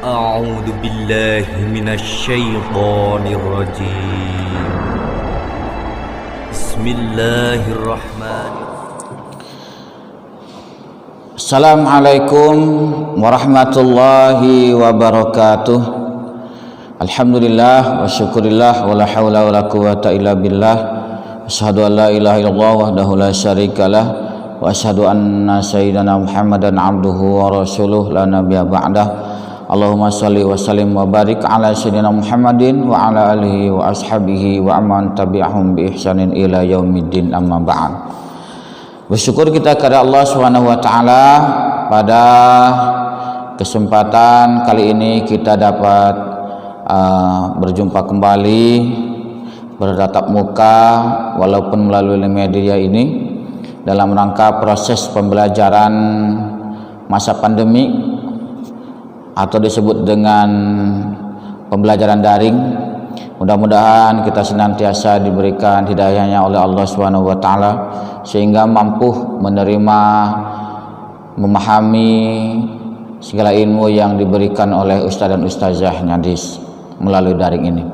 أعوذ بالله من الشيطان الرجيم بسم الله الرحمن Assalamualaikum warahmatullahi wabarakatuh. Alhamdulillah wa syukurillah wa la hawla wa la quwata illa billah. Asyhadu an la ilaha illallah wahdahu la syarikalah wa asyhadu anna sayyidana Muhammadan abduhu wa rasuluh la nabiyya ba'dah. Allahumma shalli wa sallim wa barik ala sayyidina Muhammadin wa ala alihi wa ashabihi wa amman tabi'ahum bi ihsanin ila yaumiddin, amma ba'd. Bersyukur kita kepada Allah Subhanahu wa taala, pada kesempatan kali ini kita dapat berjumpa kembali, bertatap muka walaupun melalui media ini dalam rangka proses pembelajaran masa pandemi atau disebut dengan pembelajaran daring. Mudah-mudahan kita senantiasa diberikan hidayahnya oleh Allah Subhanahu wa taala sehingga mampu menerima, memahami segala ilmu yang diberikan oleh ustaz dan ustazahnya melalui daring ini.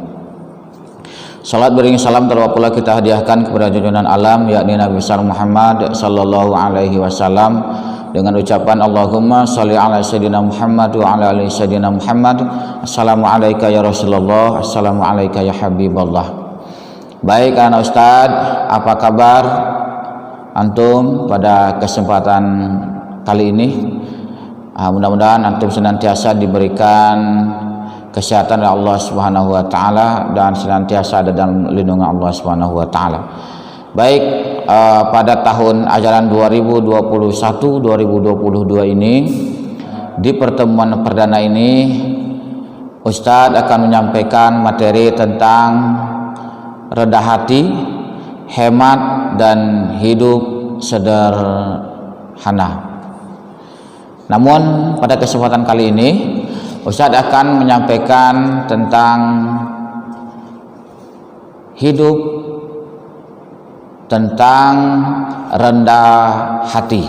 Salat beriring salam terbawa pula kita hadiahkan kepada junjungan alam, yakni Nabi besar Muhammad sallallahu alaihi wasallam, dengan ucapan Allahumma sholli ala sayyidina Muhammad wa ala ali sayyidina Muhammad. Assalamu alayka ya Rasulullah, assalamu alayka ya Habiballah. Baik anak ustaz, apa kabar antum pada kesempatan kali ini? Mudah-mudahan antum senantiasa diberikan kesehatan oleh Allah Subhanahu wa taala dan senantiasa ada dalam lindungan Allah Subhanahu wa taala. Baik, pada tahun ajaran 2021-2022 ini, di pertemuan perdana ini Ustadz akan menyampaikan materi tentang rendah hati, hemat, dan hidup sederhana. Namun pada kesempatan kali ini Ustadz akan menyampaikan tentang hidup tentang rendah hati,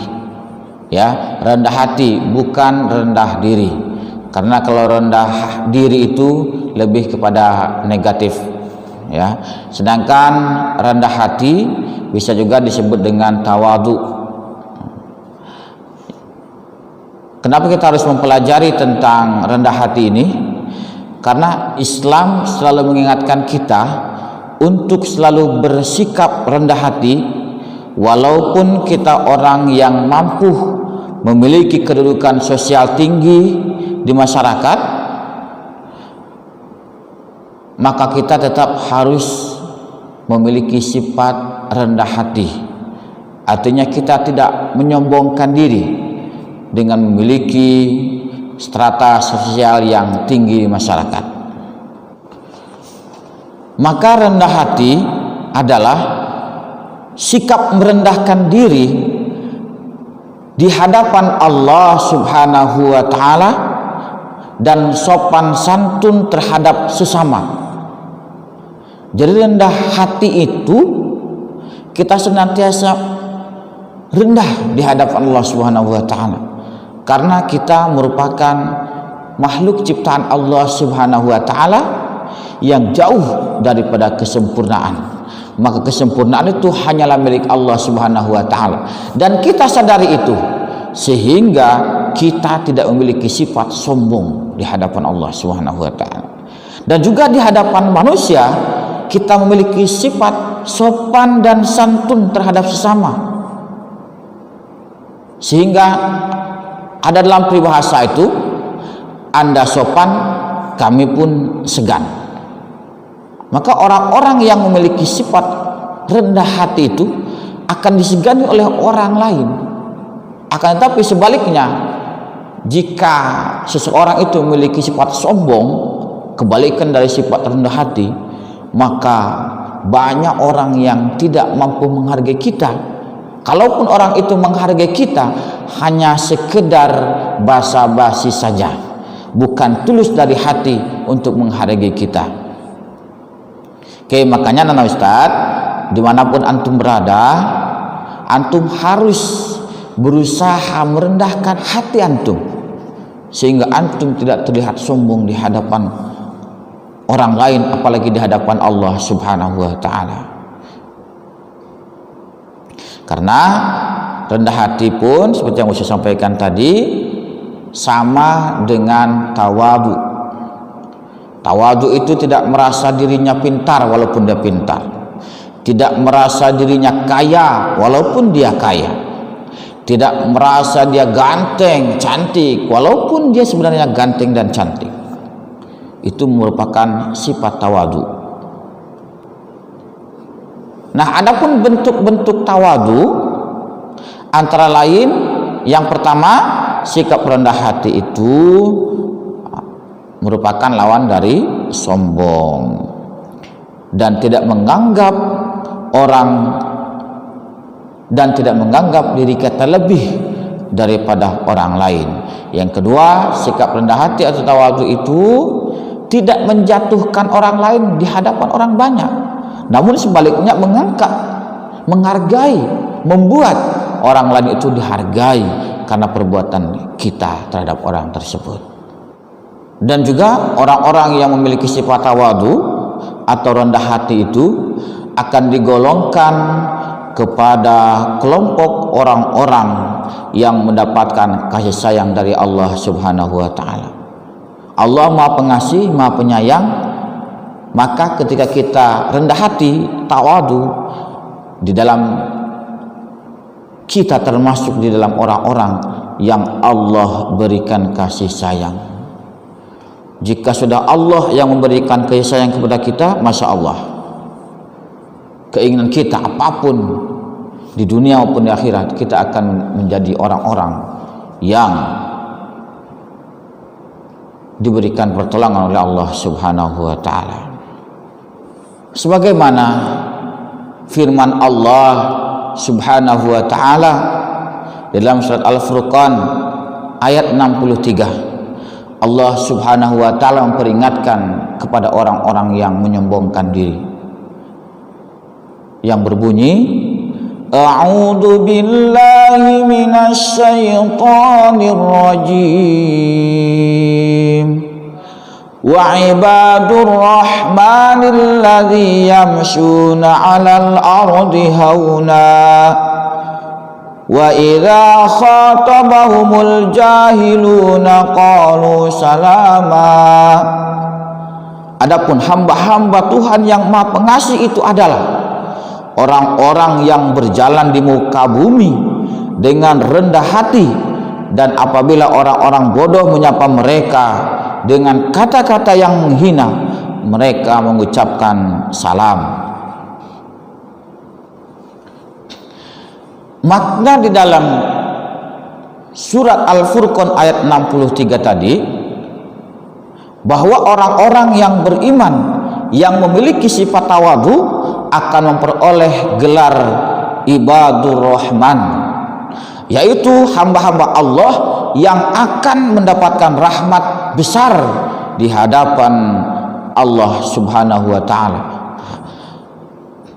ya, rendah hati bukan rendah diri, karena kalau rendah diri itu lebih kepada negatif, ya, sedangkan rendah hati bisa juga disebut dengan tawadhu. Kenapa kita harus mempelajari tentang rendah hati ini? Karena Islam selalu mengingatkan kita untuk selalu bersikap rendah hati, walaupun kita orang yang mampu memiliki kedudukan sosial tinggi di masyarakat, maka kita tetap harus memiliki sifat rendah hati. Artinya kita tidak menyombongkan diri dengan memiliki strata sosial yang tinggi di masyarakat. Maka rendah hati adalah sikap merendahkan diri di hadapan Allah Subhanahu wa taala dan sopan santun terhadap sesama. Jadi rendah hati itu kita senantiasa rendah di hadapan Allah Subhanahu wa taala, karena kita merupakan makhluk ciptaan Allah Subhanahu wa taala yang jauh daripada kesempurnaan. Maka kesempurnaan itu hanyalah milik Allah Subhanahu wa taala, dan kita sadari itu sehingga kita tidak memiliki sifat sombong di hadapan Allah Subhanahu wa taala. Dan juga di hadapan manusia kita memiliki sifat sopan dan santun terhadap sesama, sehingga ada dalam peribahasa itu, Anda sopan, kami pun segan. Maka orang-orang yang memiliki sifat rendah hati itu akan disegani oleh orang lain. Akan tetapi sebaliknya, jika seseorang itu memiliki sifat sombong, kebalikan dari sifat rendah hati, maka banyak orang yang tidak mampu menghargai kita. Kalaupun orang itu menghargai kita, hanya sekedar basa-basi saja, bukan tulus dari hati untuk menghargai kita. Oke, makanya Nana Ustadz, dimanapun antum berada, antum harus berusaha merendahkan hati antum. sehingga antum tidak terlihat sombong di hadapan orang lain, apalagi di hadapan Allah Subhanahu wa taala. Karena rendah hati pun seperti yang saya sampaikan tadi sama dengan tawadu. Tawadu itu tidak merasa dirinya pintar walaupun dia pintar, tidak merasa dirinya kaya walaupun dia kaya, tidak merasa dia ganteng, cantik walaupun dia sebenarnya ganteng dan cantik. Itu merupakan sifat tawadu. Nah, adapun bentuk-bentuk tawadu antara lain, yang pertama, sikap rendah hati itu merupakan lawan dari sombong dan tidak menganggap diri kita lebih daripada orang lain. Yang kedua, sikap rendah hati atau tawadu itu tidak menjatuhkan orang lain di hadapan orang banyak, namun sebaliknya mengangkat, menghargai, membuat orang lain itu dihargai karena perbuatan kita terhadap orang tersebut. Dan juga orang-orang yang memiliki sifat tawadu atau rendah hati itu akan digolongkan kepada kelompok orang-orang yang mendapatkan kasih sayang dari Allah Subhanahu wa taala. Allah Maha Pengasih, Maha Penyayang. Maka ketika kita rendah hati, tawadu, di dalam kita termasuk di dalam orang-orang yang Allah berikan kasih sayang. Jika sudah Allah yang memberikan kasih sayang kepada kita, masya Allah, keinginan kita apapun di dunia maupun di akhirat, kita akan menjadi orang-orang yang diberikan pertolongan oleh Allah Subhanahu wa taala. Sebagaimana firman Allah Subhanahu wa taala dalam surat Al-Furqan ayat 63, Allah Subhanahu wa taala memperingatkan kepada orang-orang yang menyombongkan diri, yang berbunyi, A'udzu billahi minasy syaithanir rajim. Wa ibadur rahmanil ladzi yamshuna 'alal ardi hauna wa idza khatabahumul jahiluna qalu salama. Adapun hamba-hamba Tuhan yang Maha Pengasih itu adalah orang-orang yang berjalan di muka bumi dengan rendah hati, dan apabila orang-orang bodoh menyapa mereka dengan kata-kata yang menghina, mereka mengucapkan salam. Makna di dalam surat Al-Furqan ayat 63 tadi, bahwa orang-orang yang beriman yang memiliki sifat tawadu akan memperoleh gelar ibadur rahman, yaitu hamba-hamba Allah yang akan mendapatkan rahmat besar di hadapan Allah Subhanahu wa taala.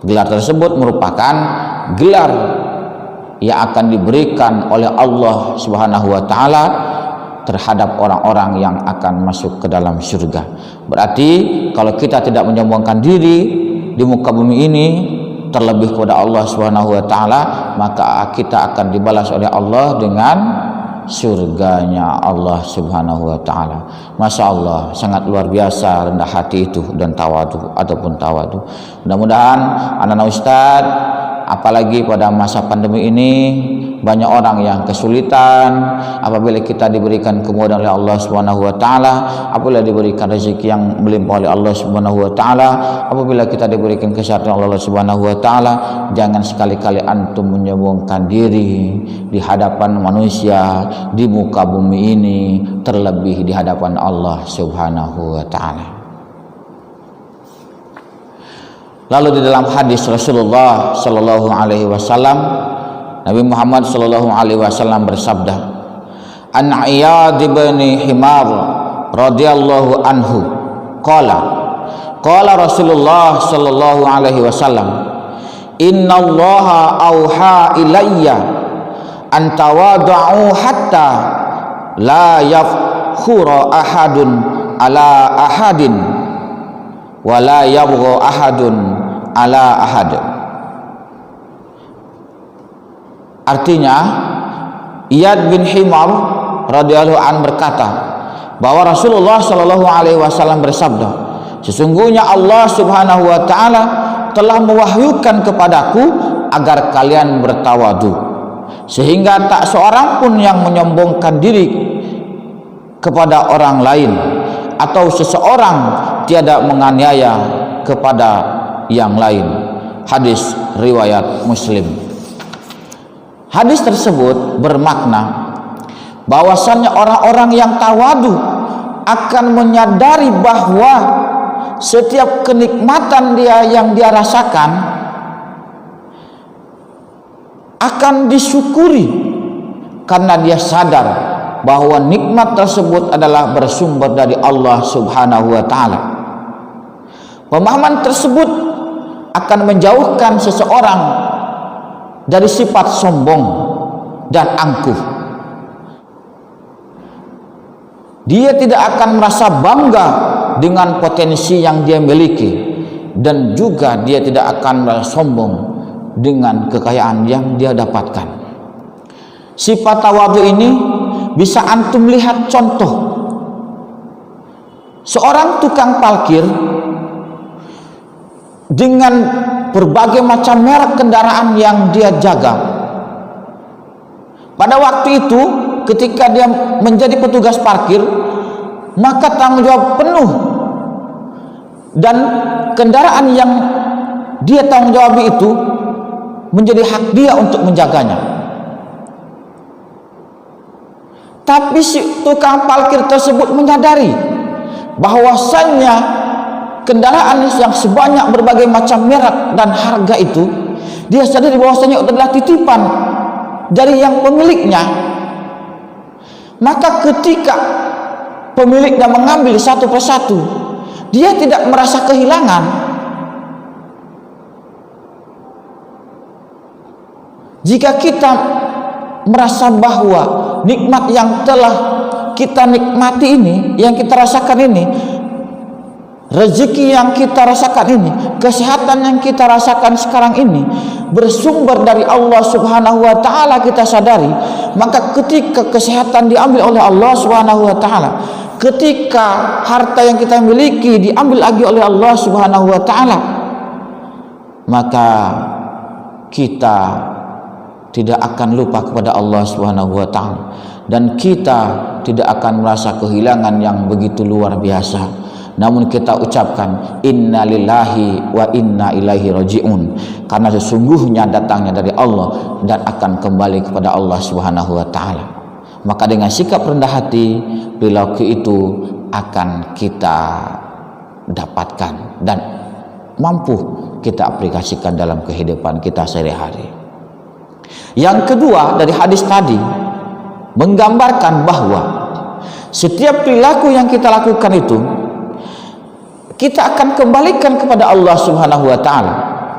Gelar tersebut merupakan gelar yang akan diberikan oleh Allah Subhanahu wa taala terhadap orang-orang yang akan masuk ke dalam surga. Berarti kalau kita tidak menyombongkan diri di muka bumi ini, terlebih kepada Allah Subhanahu wa taala, maka kita akan dibalas oleh Allah dengan surganya Allah Subhanahu wa taala. Masya Allah, sangat luar biasa rendah hati itu dan tawadu ataupun tawadu. Mudah-mudahan anak-anak Ustaz, apalagi pada masa pandemi ini, banyak orang yang kesulitan. Apabila kita diberikan kemudahan oleh Allah Subhanahu wa taala, apabila diberikan rezeki yang melimpah oleh Allah Subhanahu wa taala, apabila kita diberikan kesehatan oleh Allah Subhanahu wa taala, jangan sekali-kali antum menyombongkan diri di hadapan manusia di muka bumi ini, terlebih di hadapan Allah Subhanahu wa taala. Lalu di dalam hadis Rasulullah sallallahu alaihi wasallam, Nabi Muhammad sallallahu alaihi wasallam bersabda, An Iyad bin Himar radhiyallahu anhu qala Rasulullah sallallahu alaihi wasallam, innallaha auha ilayya an tawada'u hatta khura ahadun ala ahadin wa la yabgha ahadun ala ahad. Artinya Iyad bin Himar radhiyallahu an berkata bahwa Rasulullah shallallahu alaihi wasallam bersabda, sesungguhnya Allah Subhanahu wa taala telah mewahyukan kepadaku agar kalian bertawadu, sehingga tak seorang pun yang menyombongkan diri kepada orang lain, atau seseorang tiada menganiaya kepada yang lain. Hadis riwayat Muslim. Hadis tersebut bermakna bahwasannya orang-orang yang tawadu akan menyadari bahwa setiap kenikmatan yang dia rasakan akan disyukuri, karena dia sadar bahwa nikmat tersebut adalah bersumber dari Allah Subhanahu wa taala. Pemahaman tersebut akan menjauhkan seseorang dari sifat sombong dan angkuh. Dia tidak akan merasa bangga dengan potensi yang dia miliki, dan juga dia tidak akan merasa sombong dengan kekayaan yang dia dapatkan. Sifat tawadhu ini bisa antum lihat contoh. Seorang tukang parkir dengan berbagai macam merek kendaraan yang dia jaga. Pada waktu itu ketika dia menjadi petugas parkir, maka tanggung jawab penuh dan kendaraan yang dia tanggung jawab itu menjadi hak dia untuk menjaganya. Tapi si tukang parkir tersebut menyadari bahwasannya kendaraan yang sebanyak berbagai macam merek dan harga itu, dia sadari bahwasanya itu adalah titipan dari yang pemiliknya. Maka ketika pemiliknya mengambil satu persatu, dia tidak merasa kehilangan. Jika kita merasa bahwa nikmat yang telah kita nikmati ini, yang kita rasakan ini, rezeki yang kita rasakan ini, kesehatan yang kita rasakan sekarang ini bersumber dari Allah Subhanahu wa taala, kita sadari, maka ketika kesehatan diambil oleh Allah Subhanahu wa taala, ketika harta yang kita miliki diambil lagi oleh Allah Subhanahu wa taala, maka kita tidak akan lupa kepada Allah Subhanahu wa taala, dan kita tidak akan merasa kehilangan yang begitu luar biasa. Namun kita ucapkan inna lillahi wa inna ilaihi raji'un, karena sesungguhnya datangnya dari Allah dan akan kembali kepada Allah Subhanahu wa taala. Maka dengan sikap rendah hati, perilaku itu akan kita dapatkan dan mampu kita aplikasikan dalam kehidupan kita sehari-hari. Yang kedua, dari hadis tadi menggambarkan bahwa setiap perilaku yang kita lakukan itu kita akan kembalikan kepada Allah Subhanahu wa taala.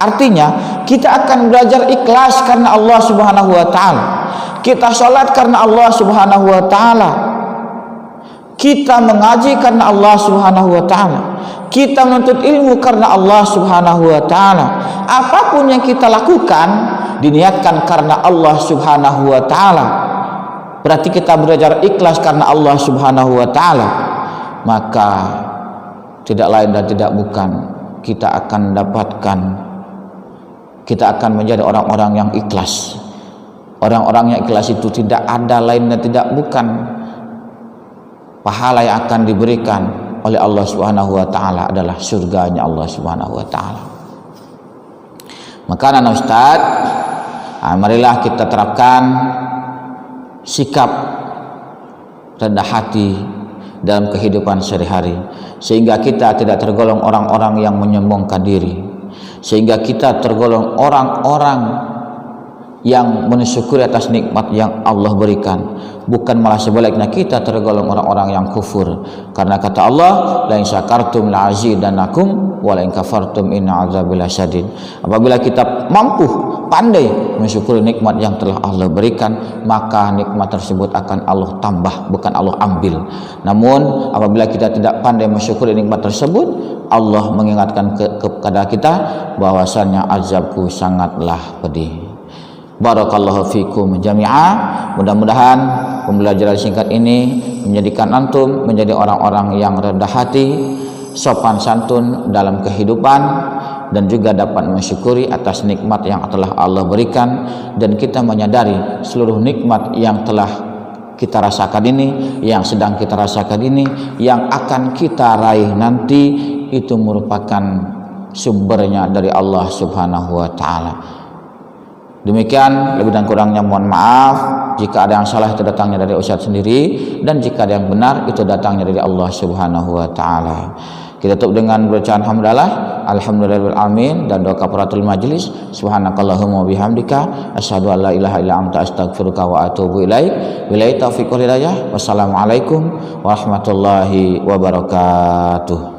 Artinya, kita akan belajar ikhlas karena Allah Subhanahu wa taala. Kita salat karena Allah Subhanahu wa taala. Kita mengaji karena Allah Subhanahu wa taala. Kita menuntut ilmu karena Allah Subhanahu wa taala. Apapun yang kita lakukan diniatkan karena Allah Subhanahu wa taala. Berarti kita belajar ikhlas karena Allah Subhanahu wa taala. Maka tidak lain dan tidak bukan, kita akan dapatkan, kita akan menjadi orang-orang yang ikhlas. Orang-orang yang ikhlas itu tidak ada lain dan tidak bukan pahala yang akan diberikan oleh Allah Subhanahu wa taala adalah surganya Allah Subhanahu wa taala. Maka anak Ustaz, marilah kita terapkan sikap rendah hati dalam kehidupan sehari-hari, sehingga kita tidak tergolong orang-orang yang menyombongkan diri, sehingga kita tergolong orang-orang yang mensyukuri atas nikmat yang Allah berikan, bukan malah sebaliknya kita tergolong orang-orang yang kufur. Karena kata Allah, la in syakartum la azidannakum wa la in kafartum inna azabi lasyadid. Apabila kita mampu pandai mensyukuri nikmat yang telah Allah berikan, maka nikmat tersebut akan Allah tambah, bukan Allah ambil. Namun apabila kita tidak pandai mensyukuri nikmat tersebut, Allah mengingatkan kepada kita bahwasannya azabku sangatlah pedih. Barakallahu fikum jami'a. Mudah-mudahan pembelajaran singkat ini menjadikan antum menjadi orang-orang yang rendah hati, sopan santun dalam kehidupan, dan juga dapat mensyukuri atas nikmat yang telah Allah berikan, dan kita menyadari seluruh nikmat yang telah kita rasakan ini, yang sedang kita rasakan ini, yang akan kita raih nanti, itu merupakan sumbernya dari Allah Subhanahu wa taala. Demikian, lebih dan kurangnya mohon maaf. Jika ada yang salah itu datangnya dari Ustaz sendiri, dan jika ada yang benar itu datangnya dari Allah Subhanahu wa taala. Kita tutup dengan bacaan hamdalah, alhamdulillahirabbil alamin, dan doa kafaratul majlis. Subhanakallahumma bihamdika asyhadu an la ilaha illa anta astaghfiruka wa atubu ilaik. Billahi taufiq wal hidayah. Wassalamualaikum warahmatullahi wabarakatuh.